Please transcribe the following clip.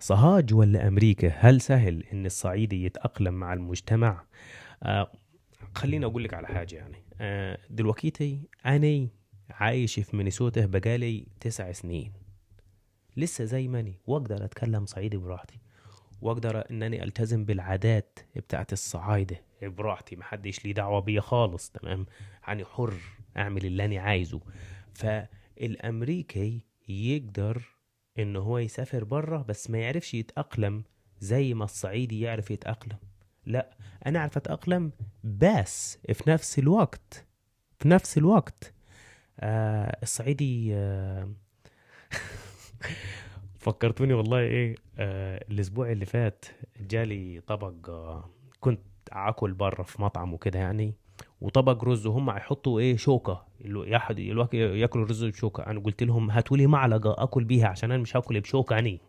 صهاج ولا أمريكا؟ هل سهل إن الصعيدي يتأقلم مع المجتمع؟ آه خليني أقول لك على حاجة. يعني دلوقتي أنا عايش في مينيسوتا بقالي 9 سنين، لسه زي ماني، وأقدر أتكلم صعيدي براحتي، وأقدر إنني ألتزم بالعادات بتاعت الصعايدة براحتي، محدش ليه دعوة بيا خالص. تمام، يعني حر أعمل اللي أنا عايزه. فالأمريكي يقدر إن هو يسافر برا، بس ما يعرفش يتأقلم زي ما الصعيدي يعرف يتأقلم. لا، أنا أعرف أتأقلم، بس في نفس الوقت الصعيدي فكرتوني والله. ايه الاسبوع اللي فات جالي طبق، كنت اكل بره في مطعم وكده يعني، وطبق رز، وهم هيحطوا ايه شوكه، ياكلوا الرز بشوكه. انا قلت لهم هاتوا لي معلقه اكل بيها، عشان انا مش هاكل بشوكه.